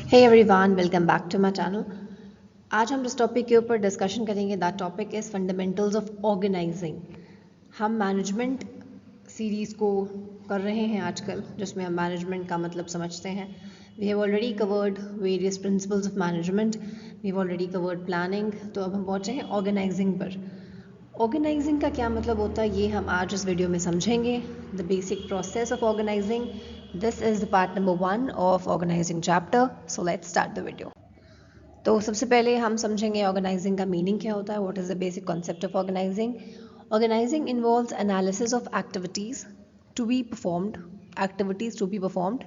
Hey everyone, welcome back to my channel. आज हम जिस टॉपिक के ऊपर डिस्कशन करेंगे that topic is fundamentals of organising. हम मैनेजमेंट सीरीज़ को कर रहे हैं आजकल, जिसमें हम मैनेजमेंट का मतलब समझते हैं। We have already covered various principles of management, we have already covered planning. तो अब हम पहुँचे हैं ऑर्गेनाइजिंग पर। ऑर्गेनाइजिंग का क्या मतलब होता है, ये हम आज इस वीडियो में समझेंगे। The basic process of organising, this is the part number 1 of organising chapter. So let's start the video. तो सबसे पहले हम समझेंगे ऑर्गेनाइजिंग का मीनिंग क्या होता है, what is the basic concept of organising. Organising involves analysis of activities to be performed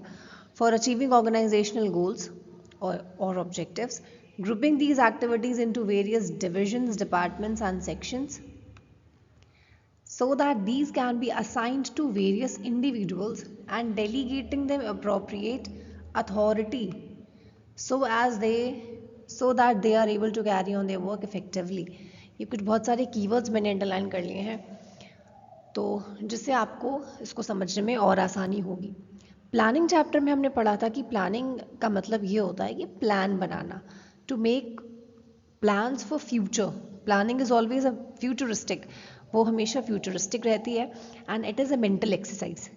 for achieving organisational goals or objectives, grouping these activities into various divisions, departments and sections so that these can be assigned to various individuals and delegating them appropriate authority so that they are able to carry on their work effectively। ये कुछ बहुत सारे keywords मैंने underline कर लिए हैं, तो जिससे आपको इसको समझने में और आसानी होगी। प्लानिंग चैप्टर में हमने पढ़ा था कि प्लानिंग का मतलब ये होता है कि प्लान बनाना, to make plans for future. Planning is always a futuristic, वो हमेशा फ्यूचरिस्टिक रहती है and it is a mental exercise.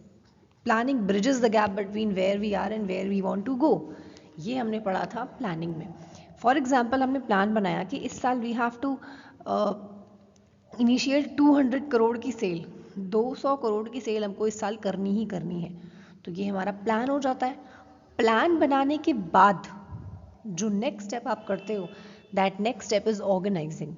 Planning bridges the gap between where we are and where we want to go, ये हमने पढ़ा था planning में। For example, हमने प्लान बनाया कि इस साल we have to initiate 200 crore की सेल, 200 करोड़ की सेल हमको इस साल करनी ही करनी है। तो ये हमारा प्लान हो जाता है। प्लान बनाने के बाद जो नेक्स्ट स्टेप आप करते हो, that next step is organising.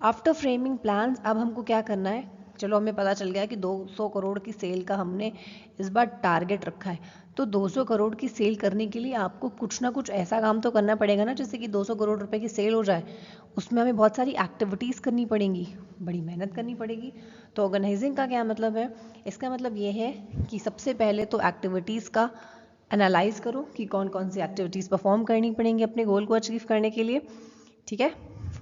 After framing plans, अब हमको क्या करना है, चलो हमें पता चल गया कि 200 करोड़ की सेल का हमने इस बार टारगेट रखा है। तो 200 करोड़ की सेल करने के लिए आपको कुछ ना कुछ ऐसा काम तो करना पड़ेगा ना, जैसे कि 200 करोड़ रुपए की सेल हो जाए। उसमें हमें बहुत सारी एक्टिविटीज़ करनी पड़ेंगी, बड़ी मेहनत करनी पड़ेगी। तो ऑर्गेनाइजिंग का क्या मतलब है, इसका मतलब ये है कि सबसे पहले तो एक्टिविटीज़ का एनालाइज करो कि कौन कौन सी एक्टिविटीज़ परफॉर्म करनी पड़ेंगी अपने गोल को अचीव करने के लिए। ठीक है,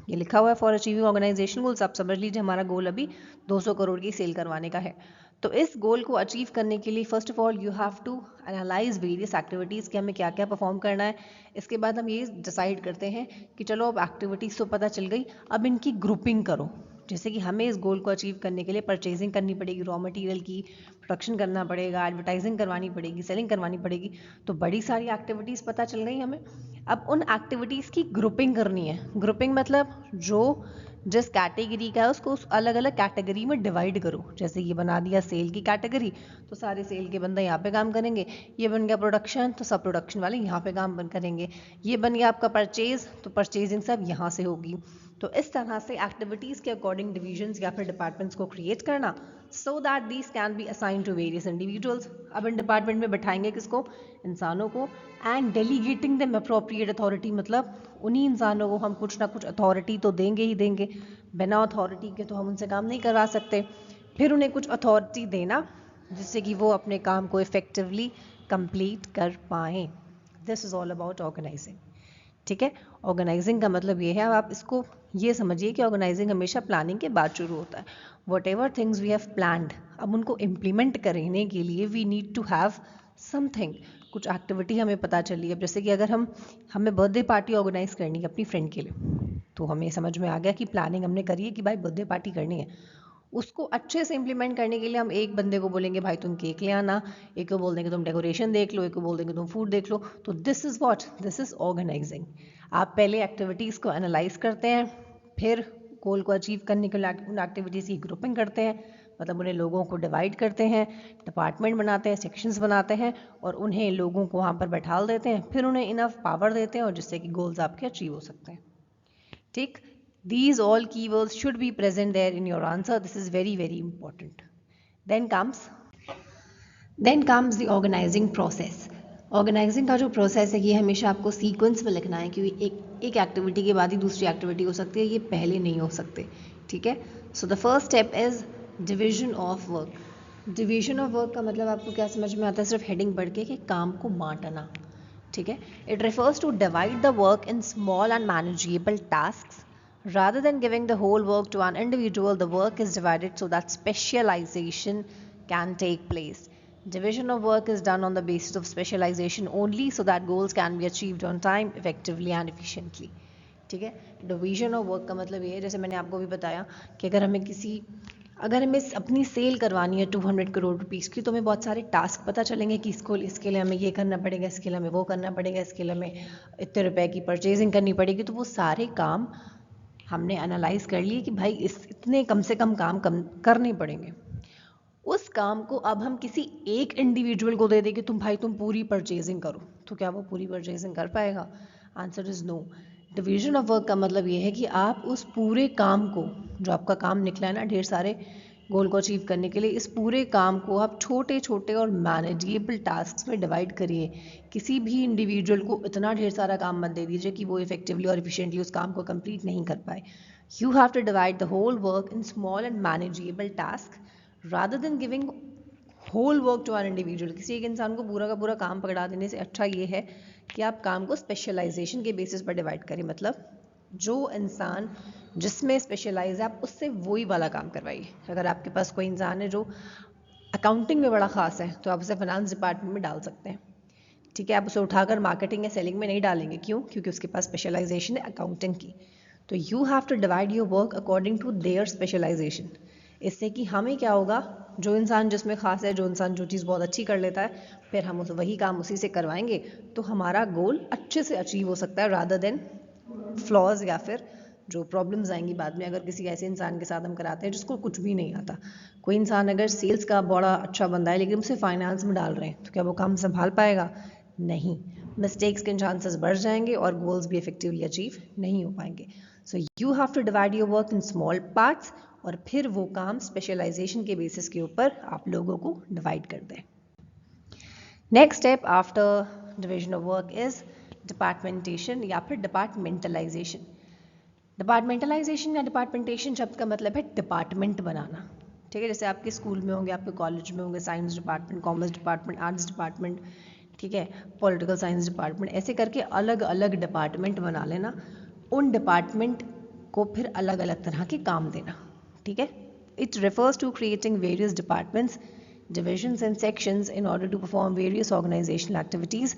ये लिखा हुआ है फॉर अचीविंग ऑर्गेनाइजेशन गोल्स। आप समझ लीजिए हमारा गोल अभी 200 करोड़ की सेल करवाने का है। तो इस गोल को अचीव करने के लिए first of all you have to analyse various activities कि हमें क्या क्या परफॉर्म करना है। इसके बाद हम ये डिसाइड करते हैं कि चलो अब एक्टिविटीज़ तो पता चल गई, अब इनकी ग्रुपिंग करो। जैसे कि हमें इस गोल को अचीव करने के लिए परचेजिंग करनी पड़ेगी, रॉ मटेरियल की प्रोडक्शन करना पड़ेगा, एडवर्टाइजिंग करवानी पड़ेगी, सेलिंग करवानी पड़ेगी। तो बड़ी सारी एक्टिविटीज़ पता चल गई हमें। अब उन एक्टिविटीज़ की ग्रुपिंग करनी है। ग्रुपिंग मतलब जो जिस कैटेगरी का है उसको उस अलग अलग कैटेगरी में डिवाइड करो। जैसे ये बना दिया सेल की कैटेगरी, तो सारे सेल के बंदे यहाँ पे काम करेंगे। ये बन गया प्रोडक्शन, तो सब प्रोडक्शन वाले यहाँ पे काम करेंगे। ये बन गया आपका परचेज, तो परचेजिंग सब यहाँ से होगी। तो इस तरह से एक्टिविटीज़ के अकॉर्डिंग डिविजन्स या फिर डिपार्टमेंट्स को क्रिएट करना, so that these can be assigned to various individuals. अब इन डिपार्टमेंट में बैठाएंगे किसको, इंसानों को। And delegating them appropriate authority, मतलब उन्हीं इंसानों को हम कुछ ना कुछ अथॉरिटी तो देंगे ही देंगे, बिना अथॉरिटी के तो हम उनसे काम नहीं करवा सकते। फिर उन्हें कुछ अथॉरिटी देना जिससे कि वो अपने काम को इफेक्टिवली कंप्लीट कर पाएँ। This is all about organising. ठीक है, ऑर्गेनाइजिंग का मतलब ये है। अब आप इसको ये समझिए कि ऑर्गेनाइजिंग हमेशा प्लानिंग के बाद शुरू होता है। Whatever things we have planned, अब उनको इम्प्लीमेंट करने के लिए we need to have something, कुछ एक्टिविटी हमें पता चली। अब जैसे कि अगर हमें बर्थडे पार्टी ऑर्गेनाइज करनी है अपनी फ्रेंड के लिए, तो हमें समझ में आ गया कि प्लानिंग हमने करी है कि भाई बर्थडे पार्टी करनी है। उसको अच्छे से इम्प्लीमेंट करने के लिए हम एक बंदे को बोलेंगे भाई तुम केक ले आना, एक को बोल देंगे तुम डेकोरेशन देख लो, एक को बोल देंगे तुम फूड देख लो। तो this is what, this is organising. आप पहले एक्टिविटीज़ को एनालाइज करते हैं, फिर गोल को अचीव करने के लिए उन एक्टिविटीज़ की ग्रुपिंग करते हैं, मतलब उन्हें लोगों को डिवाइड करते हैं, डिपार्टमेंट बनाते हैं, सेक्शंस बनाते हैं और उन्हें लोगों को वहाँ पर बैठाल देते हैं। फिर उन्हें इनफ पावर देते हैं और जिससे कि गोल्स आपके अचीव हो सकते हैं। ठीक, these all keywords should be present there in your answer. This is very very important. then comes then comes the organizing process. Organising का जो प्रोसेस है ये हमेशा आपको सीक्वेंस में लिखना है, क्योंकि एक एक्टिविटी के बाद ही दूसरी एक्टिविटी हो सकती है, ये पहले नहीं हो सकते। ठीक है, so the first step is division of work. Division of work का मतलब आपको क्या समझ में आता है, सिर्फ हेडिंग पढ़ के कि काम को बांटना। ठीक है, it refers to divide the work in small and manageable tasks. Rather than giving the whole work to an individual, the work is divided so that specialization can take place. Division of work is done on the basis of specialization only so that goals can be achieved on time, effectively and efficiently. ठीक है, division of work का मतलब ये है, जैसे मैंने आपको भी बताया कि अगर हमें अपनी सेल करवानी है 200 करोड़ रुपीज़ की, तो हमें बहुत सारे टास्क पता चलेंगे कि इसके लिए हमें ये करना पड़ेगा, इसके लिए हमें वो करना पड़ेगा, इसके लिए हमें इतने रुपए की परचेजिंग करनी पड़ेगी। तो वो सारे काम हमने एनालाइज कर लिए कि भाई इतने कम से कम काम करने पड़ेंगे। उस काम को अब हम किसी एक इंडिविजुअल को दे दें कि तुम पूरी परचेजिंग करो, तो क्या वो पूरी परचेजिंग कर पाएगा? Answer is no. Division of work का मतलब ये है कि आप उस पूरे काम को, जो आपका काम निकला है ना ढेर सारे गोल को अचीव करने के लिए, इस पूरे काम को आप छोटे छोटे और मैनेजेबल टास्क में डिवाइड करिए। किसी भी इंडिविजुअल को इतना ढेर सारा काम मत दे दीजिए कि वो इफेक्टिवली और इफिशिएंटली उस काम को कंप्लीट नहीं कर पाए। You have to divide the whole work in small and manageable task rather than giving whole work to an individual। किसी एक इंसान को पूरा का पूरा काम पकड़ा देने से अच्छा ये है कि आप काम को स्पेशलाइजेशन के बेसिस पर डिवाइड करें। मतलब जो इंसान जिसमें स्पेशलाइज है आप उससे वही वाला काम करवाइए। अगर आपके पास कोई इंसान है जो अकाउंटिंग में बड़ा खास है तो आप उसे फाइनेंस डिपार्टमेंट में डाल सकते हैं। ठीक है, आप उसे उठाकर मार्केटिंग या सेलिंग में नहीं डालेंगे। क्यों? क्योंकि उसके पास स्पेशलाइजेशन है अकाउंटिंग की। तो you have to divide your work according to their specialisation. इससे कि हमें क्या होगा, जो इंसान जिसमें खास है, जो इंसान जो चीज़ बहुत अच्छी कर लेता है, फिर हम उस वही काम उसी से करवाएंगे तो हमारा गोल अच्छे से अचीव हो सकता है, रादर देन फ्लॉज या फिर जो प्रॉब्लम्स आएंगी बाद में अगर किसी ऐसे इंसान के साथ हम कराते हैं जिसको कुछ भी नहीं आता। कोई इंसान अगर सेल्स का बड़ा अच्छा बंदा है लेकिन उसे फाइनेंस में डाल रहे हैं तो क्या वो काम संभाल पाएगा? नहीं। मिस्टेक्स के चांसेस बढ़ जाएंगे और गोल्स भी इफेक्टिवली अचीव नहीं हो पाएंगे। So you have to divide your work in small parts और फिर वो काम स्पेशलाइजेशन के बेसिस के ऊपर आप लोगों को डिवाइड कर दें। Next step after division of work is departmentation या फिर डिपार्टमेंटलाइजेशन। डिपार्टमेंटलाइजेशन या डिपार्टमेंटेशन शब्द का मतलब है डिपार्टमेंट बनाना। ठीक है, जैसे आपके स्कूल में होंगे, आपके कॉलेज में होंगे science department, commerce department, arts department, ठीक है, पॉलिटिकल साइंस डिपार्टमेंट, ऐसे करके अलग अलग डिपार्टमेंट बना लेना। उन डिपार्टमेंट को फिर अलग अलग तरह के काम देना। ठीक है, it refers to creating various departments, divisions and sections in order to perform various organizational activities.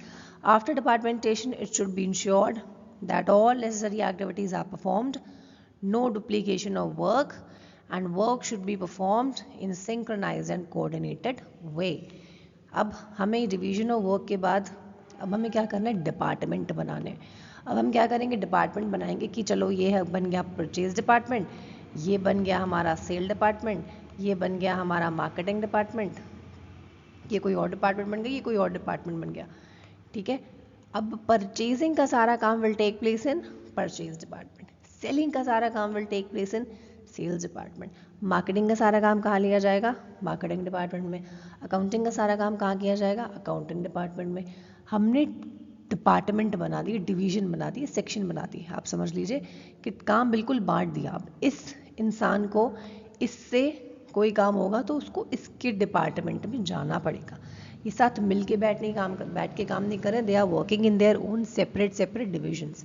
After departmentation, it should be ensured that all necessary activities are performed, no duplication of work, and work should be performed in synchronized and coordinated way. अब हमें division of work के बाद अब हमें क्या करना है? Department बनाने। अब हम क्या करेंगे? डिपार्टमेंट बनाएंगे कि चलो ये है बन गया परचेज डिपार्टमेंट, ये बन गया हमारा सेल डिपार्टमेंट, ये बन गया हमारा मार्केटिंग डिपार्टमेंट, ये कोई और डिपार्टमेंट बन गया, ये कोई और डिपार्टमेंट बन गया। ठीक है, अब परचेजिंग का सारा काम will take place in purchase department, selling का सारा काम will take place in sales department, marketing का सारा काम कहाँ लिया जाएगा? मार्केटिंग डिपार्टमेंट में, अकाउंटिंग का सारा काम कहाँ किया जाएगा? अकाउंटिंग डिपार्टमेंट में। हमने डिपार्टमेंट बना दिए, डिवीजन बना दिए, सेक्शन बना दिए। आप समझ लीजिए कि काम बिल्कुल बांट दिया। अब इस इंसान को इससे कोई काम होगा तो उसको इसके डिपार्टमेंट में जाना पड़ेगा। ये साथ मिल के बैठ के काम नहीं करें। They are working in their own separate divisions.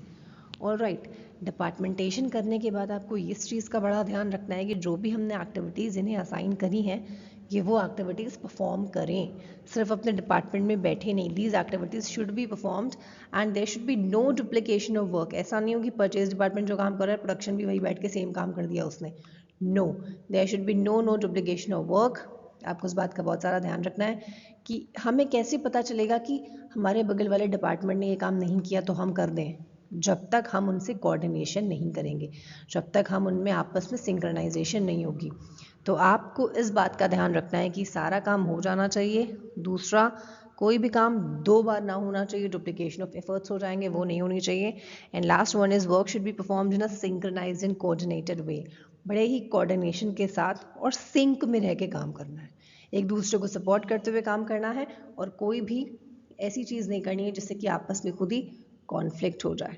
Alright, departmentation करने के बाद आपको इस चीज़ का बड़ा ध्यान रखना है कि जो भी हमने एक्टिविटीज़ इन्हें असाइन करी हैं ये वो एक्टिविटीज़ परफॉर्म करें, सिर्फ अपने डिपार्टमेंट में बैठे नहीं। These activities should be performed and there should be no duplication of work. ऐसा नहीं हो कि परचेज डिपार्टमेंट जो काम कर रहा है प्रोडक्शन भी वही बैठ के सेम काम कर दिया उसने। No, there should be no duplication of work. आपको उस बात का बहुत सारा ध्यान रखना है कि हमें कैसे पता चलेगा कि हमारे बगल वाले डिपार्टमेंट ने ये काम नहीं किया तो हम कर दें। जब तक हम उनसे कोऑर्डिनेशन नहीं करेंगे, जब तक हम उनमें आपस में सिंक्रोनाइजेशन नहीं होगी। तो आपको इस बात का ध्यान रखना है कि सारा काम हो जाना चाहिए। दूसरा, कोई भी काम 2 बार ना होना चाहिए, डुप्लीकेशन ऑफ एफर्ट्स हो जाएंगे, वो नहीं होनी चाहिए। And last one is work should be performed in a synchronized and coordinated way. बड़े ही कोऑर्डिनेशन के साथ और सिंक में रह के काम करना है, एक दूसरे को सपोर्ट करते हुए काम करना है और कोई भी ऐसी चीज़ नहीं करनी है जिससे कि आपस में खुद ही कॉन्फ्लिक्ट हो जाए।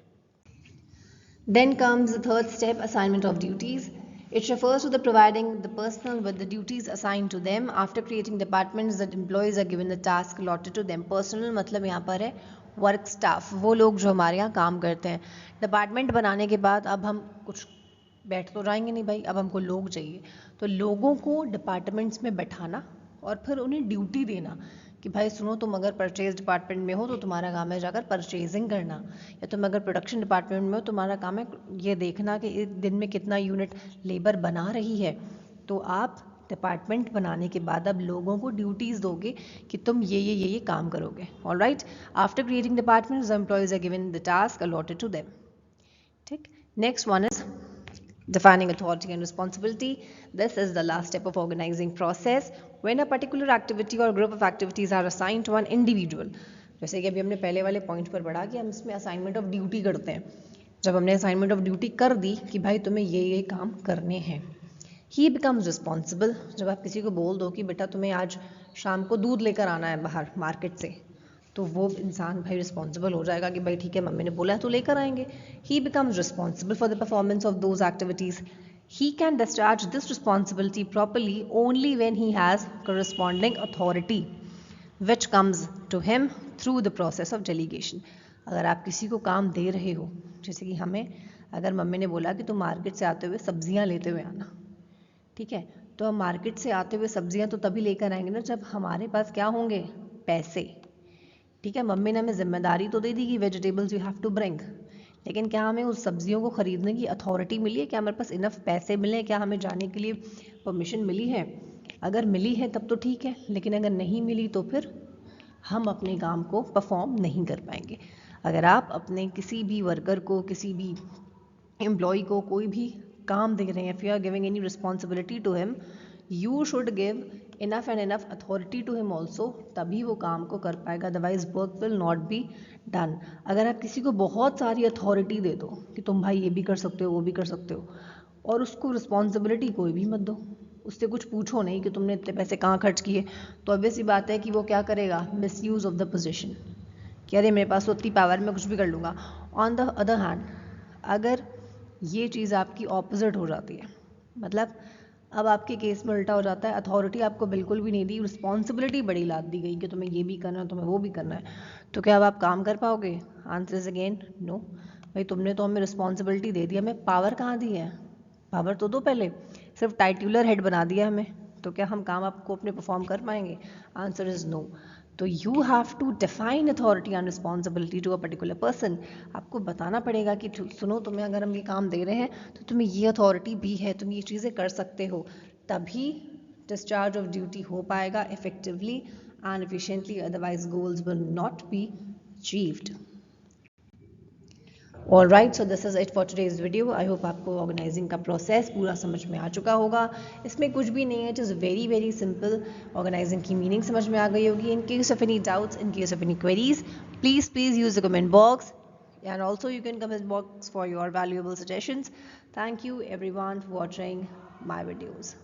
Then comes the third step, assignment of duties. It refers to the providing the personnel with the duties assigned to them. After creating departments, that employees are given the task allotted to them. Personnel मतलब यहाँ पर है work staff, वो लोग जो हमारे यहाँ काम करते हैं। डिपार्टमेंट बनाने के बाद अब हम कुछ बैठ तो जाएंगे नहीं भाई, अब हमको लोग चाहिए। तो लोगों को डिपार्टमेंट्स में बैठाना और फिर उन्हें ड्यूटी देना कि भाई सुनो, तुम अगर परचेज डिपार्टमेंट में हो तो तुम्हारा काम है जाकर परचेजिंग करना, या तुम अगर प्रोडक्शन डिपार्टमेंट में हो तुम्हारा काम है ये देखना कि एक दिन में कितना यूनिट लेबर बना रही है। तो आप डिपार्टमेंट बनाने के बाद अब लोगों को ड्यूटीज़ दोगे कि तुम ये काम करोगे। All right, after creating departments the employees are given the task allotted to them. ठीक, next one is defining authority and responsibility. This is the last step of organizing process when a particular activity or group of activities are assigned to an individual. जैसे कि अभी हमने पहले वाले point पर पढ़ा कि हम इसमें असाइनमेंट ऑफ ड्यूटी करते हैं। जब हमने असाइनमेंट ऑफ ड्यूटी कर दी कि भाई तुम्हें ये काम करने हैं, ही बिकम्स रिस्पॉन्सिबल। जब आप किसी को बोल दो कि बेटा तुम्हें आज शाम को दूध लेकर आना है बाहर मार्केट से, तो वो इंसान भाई रिस्पॉन्सिबल हो जाएगा कि भाई ठीक है मम्मी ने बोला है तो लेकर आएंगे। He becomes responsible for the performance of those activities. He can discharge this responsibility properly only when he has corresponding authority which comes to him through the process of delegation. अगर आप किसी को काम दे रहे हो, जैसे कि हमें अगर मम्मी ने बोला कि तुम मार्केट से आते हुए सब्जियां लेते हुए आना, ठीक है, तो हम मार्केट से आते हुए सब्जियां तो तभी लेकर आएंगे ना जब हमारे पास क्या होंगे, पैसे। ठीक है, मम्मी ने हमें जिम्मेदारी तो दे दी कि vegetables you have to bring, लेकिन क्या हमें उस सब्जियों को खरीदने की अथॉरिटी मिली है? क्या हमारे पास इनफ पैसे मिले हैं? क्या हमें जाने के लिए परमिशन मिली है? अगर मिली है तब तो ठीक है, लेकिन अगर नहीं मिली तो फिर हम अपने काम को परफॉर्म नहीं कर पाएंगे। अगर आप अपने किसी भी वर्कर को, किसी भी एम्प्लॉय को कोई भी काम दे रहे हैं, if you are giving any responsibility to him, you should give enough and enough authority to him also, तभी वो काम को कर पाएगा, otherwise work will not be done. अगर आप किसी को बहुत सारी अथॉरिटी दे दो कि तुम भाई ये भी कर सकते हो वो भी कर सकते हो, और उसको रिस्पॉन्सिबिलिटी कोई भी मत दो, उससे कुछ पूछो नहीं कि तुमने इतने पैसे कहाँ खर्च किए, तो ऑब्वियस सी बात है कि वो क्या करेगा, miss use of the position, कि अरे मेरे पास तो उतनी पावर मैं कुछ भी कर लूँगा। ऑन द अदर हैंड, अगर ये चीज़ आपकी ऑपोजिट हो जाती है, मतलब अब आपके केस में उल्टा हो जाता है, अथॉरिटी आपको बिल्कुल भी नहीं दी, रिस्पॉन्सिबिलिटी बड़ी लाद दी गई कि तुम्हें ये भी करना है, तुम्हें वो भी करना है, तो क्या अब आप काम कर पाओगे? Answer is again no. भाई तुमने तो हमें रिस्पॉन्सिबिलिटी दे दी, हमें पावर कहाँ दी है? पावर तो दो पहले, सिर्फ टाइटुलर हेड बना दिया हमें, तो क्या हम काम आपको अपने परफॉर्म कर पाएंगे? Answer is no. तो you have to define authority and responsibility to a particular person. आपको बताना पड़ेगा कि सुनो, तुम्हें अगर हम ये काम दे रहे हैं तो तुम्हें ये अथॉरिटी भी है, तुम ये चीज़ें कर सकते हो, तभी डिस्चार्ज ऑफ ड्यूटी हो पाएगा effectively and efficiently, otherwise goals will not be achieved. All right, so this is it for today's video. I hope आपको ऑर्गेनाइजिंग का प्रोसेस पूरा समझ में आ चुका होगा। इसमें कुछ भी नहीं है, it is very very simple. Organising की मीनिंग समझ में आ गई होगी। In case of any doubts, in case of any queries, please use the comment box, and also you can comment box for your valuable suggestions. Thank you everyone for watching my videos.